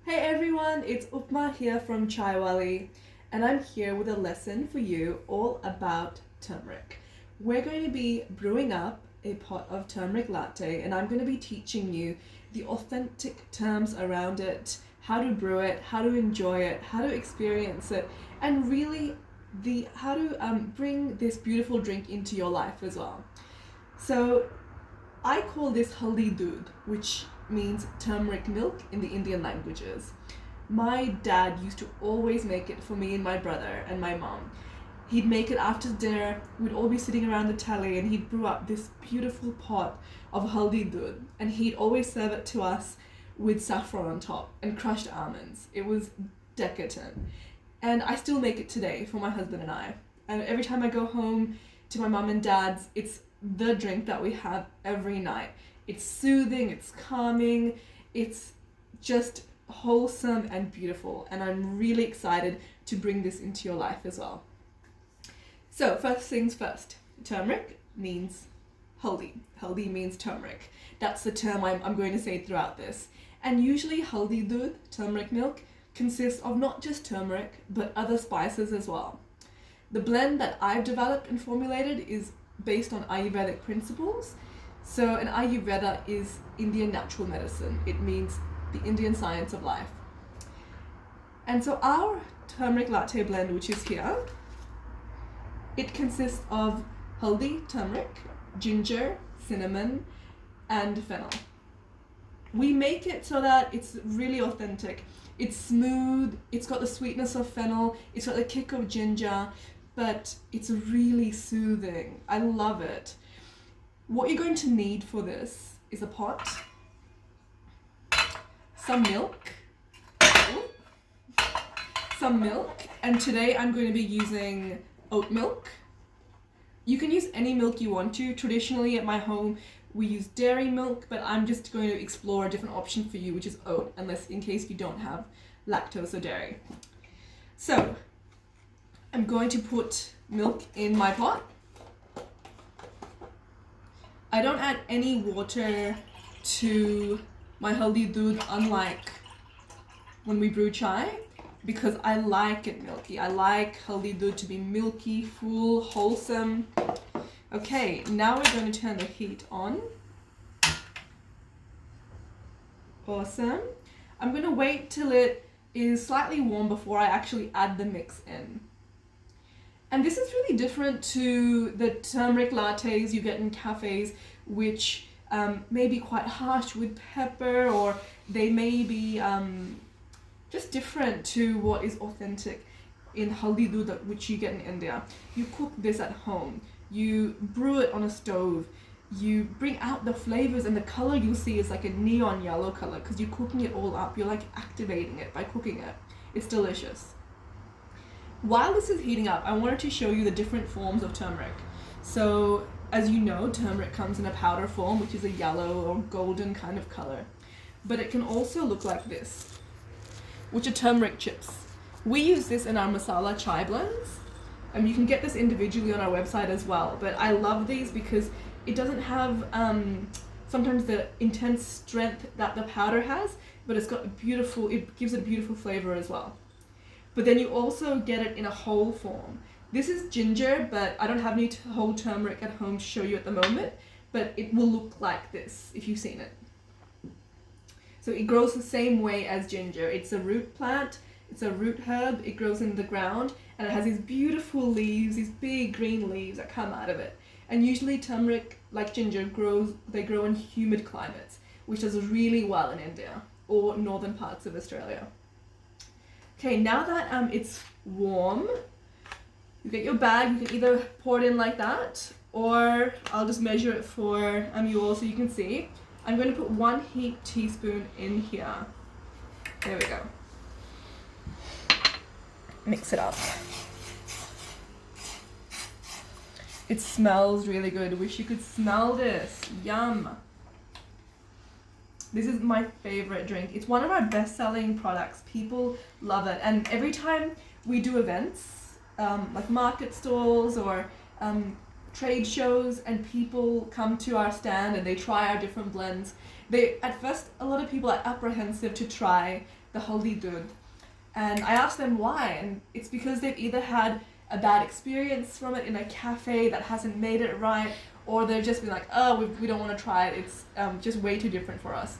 Hey everyone, it's Uppma here from Walli, and I'm here with a lesson for you all about turmeric. We're going to be brewing up a pot of turmeric latte, and I'm going to be teaching you the authentic terms around it, how to brew it, how to enjoy it, how to experience it, and really how to bring this beautiful drink into your life as well. So I call this Haldi Doodh, which means turmeric milk in the Indian languages. My dad used to always make it for me and my brother and my mom. He'd make it after dinner, we'd all be sitting around the telly, and he'd brew up this beautiful pot of Haldi Doodh, and he'd always serve it to us with saffron on top and crushed almonds. It was decadent. And I still make it today for my husband and I. And every time I go home to my mom and dad's, it's the drink that we have every night. It's soothing, it's calming, it's just wholesome and beautiful, and I'm really excited to bring this into your life as well. So first things first, turmeric means haldi. Haldi means turmeric. That's the term I'm going to say throughout this. And usually Haldi Doodh, turmeric milk, consists of not just turmeric but other spices as well. The blend that I've developed and formulated is based on Ayurvedic principles. So an Ayurveda is Indian natural medicine. It means the Indian science of life. And so our turmeric latte blend, which is here, it consists of haldi, turmeric, ginger, cinnamon, and fennel. We make it so that it's really authentic. It's smooth, it's got the sweetness of fennel, it's got the kick of ginger, but it's really soothing. I love it. What you're going to need for this is a pot, some milk, and today I'm going to be using oat milk. You can use any milk you want to. Traditionally at my home we use dairy milk, but I'm just going to explore a different option for you, which is oat, unless in case you don't have lactose or dairy. So I'm going to put milk in my pot. I don't add any water to my Haldi Doodh, unlike when we brew chai, because I like it milky. I like Haldi Doodh to be milky, full, wholesome. Okay, now we're going to turn the heat on. Awesome. I'm going to wait till it is slightly warm before I actually add the mix in. And this is really different to the turmeric lattes you get in cafes, which may be quite harsh with pepper, or they may be just different to what is authentic in Haldi Doodh, which you get in India. You cook this at home, you brew it on a stove, you bring out the flavors, and the color you'll see is like a neon yellow color because you're cooking it all up. You're like activating it by cooking it. It's delicious. While this is heating up, I wanted to show you the different forms of turmeric. So, as you know, turmeric comes in a powder form, which is a yellow or golden kind of color. But it can also look like this, which are turmeric chips. We use this in our masala chai blends, and you can get this individually on our website as well. But I love these because it doesn't have sometimes the intense strength that the powder has, but it's got it gives it a beautiful flavor as well. But then you also get it in a whole form. This is ginger, but I don't have any whole turmeric at home to show you at the moment, but it will look like this if you've seen it. So it grows the same way as ginger. It's a root plant, it's a root herb, it grows in the ground, and it has these beautiful leaves, these big green leaves that come out of it. And usually turmeric, like ginger, they grow in humid climates, which does really well in India or northern parts of Australia. Okay, now that it's warm, you get your bag. You can either pour it in like that, or I'll just measure it for you all so you can see. I'm going to put 1 heaped teaspoon in here. There we go. Mix it up. It smells really good. Wish you could smell this. Yum. This is my favorite drink. It's one of our best-selling products. People love it. And every time we do events, like market stalls or trade shows, and people come to our stand and they try our different blends, at first, a lot of people are apprehensive to try the Haldi Doodh. And I asked them why, and it's because they've either had a bad experience from it in a cafe that hasn't made it right, or they've just been like, oh, we don't want to try it, it's just way too different for us.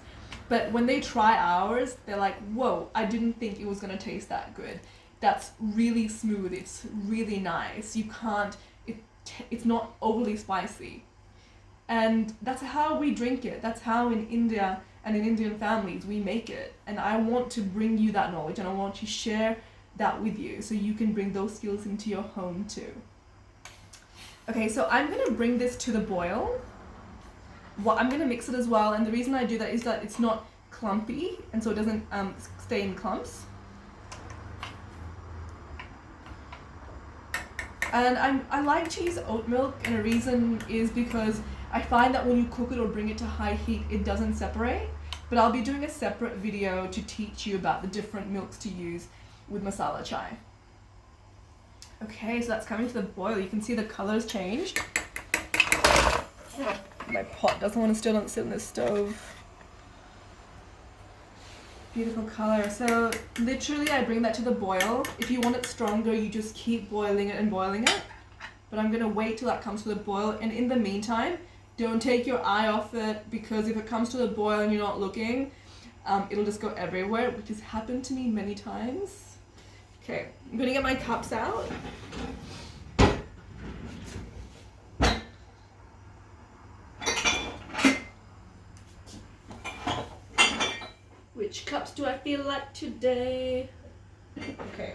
But when they try ours, they're like, whoa, I didn't think it was going to taste that good. That's really smooth, it's really nice. You can't, it's not overly spicy. And that's how we drink it. That's how in India and in Indian families we make it. And I want to bring you that knowledge, and I want to share that with you so you can bring those skills into your home too. Okay, so I'm going to bring this to the boil. I'm going to mix it as well, and the reason I do that is that it's not clumpy, and so it doesn't stay in clumps. And I like to use oat milk, and a reason is because I find that when you cook it or bring it to high heat, it doesn't separate. But I'll be doing a separate video to teach you about the different milks to use with masala chai. Okay, so that's coming to the boil. You can see the color's changed. My pot doesn't want to still don't sit on the stove. Beautiful color. So literally I bring that to the boil. If you want it stronger, you just keep boiling it and boiling it. But I'm gonna wait till that comes to the boil, and in the meantime, don't take your eye off it, because if it comes to the boil and you're not looking, it'll just go everywhere, which has happened to me many times. Okay, I'm gonna get my cups out. Which cups do I feel like today? Okay.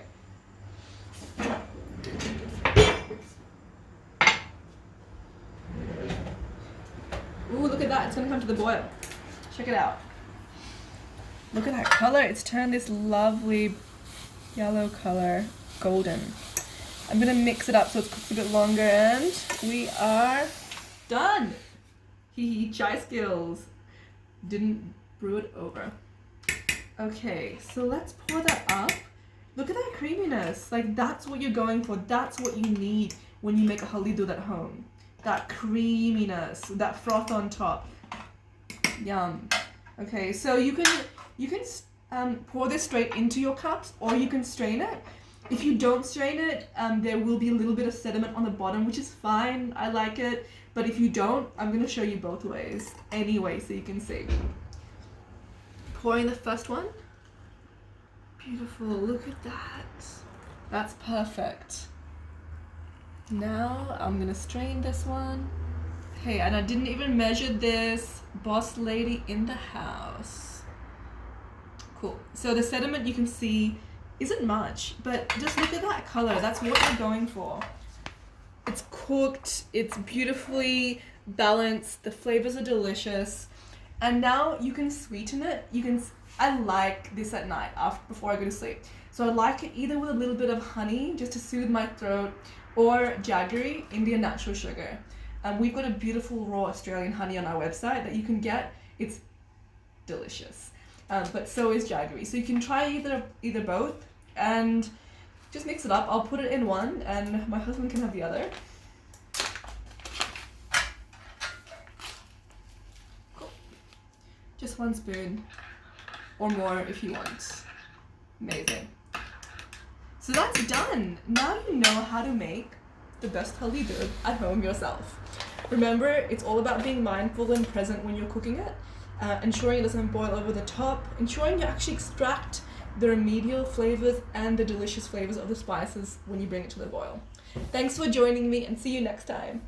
Ooh, look at that, it's gonna come to the boil. Check it out. Look at that color, it's turned this lovely yellow color, golden. I'm gonna mix it up so it cooks a bit longer, and we are done. Hee hee, chai skills. Didn't brew it over. Okay, so let's pour that up. Look at that creaminess. Like, that's what you're going for. That's what you need when you make a Haldi Doodh at home. That creaminess, that froth on top. Yum. Okay, so you can pour this straight into your cups, or you can strain it. If you don't strain it, there will be a little bit of sediment on the bottom, which is fine. I like it. But if you don't, I'm going to show you both ways anyway, so you can see. Pouring the first one. Beautiful, look at that. That's perfect. Now I'm gonna strain this one. Hey, and I didn't even measure this. Boss lady in the house. Cool. So the sediment you can see isn't much, but just look at that color. That's what you're going for. It's cooked, it's beautifully balanced, the flavors are delicious. And now you can sweeten it. I like this at night before I go to sleep. So I like it either with a little bit of honey just to soothe my throat, or jaggery, Indian natural sugar. We've got a beautiful raw Australian honey on our website that you can get. It's delicious. But so is jaggery. So you can try either both and just mix it up. I'll put it in one and my husband can have the other. Just 1 spoon or more if you want. Amazing. So that's done. Now you know how to make the best Haldi Doodh at home yourself. Remember, it's all about being mindful and present when you're cooking it, ensuring it doesn't boil over the top, ensuring you actually extract the remedial flavors and the delicious flavors of the spices when you bring it to the boil. Thanks for joining me, and see you next time.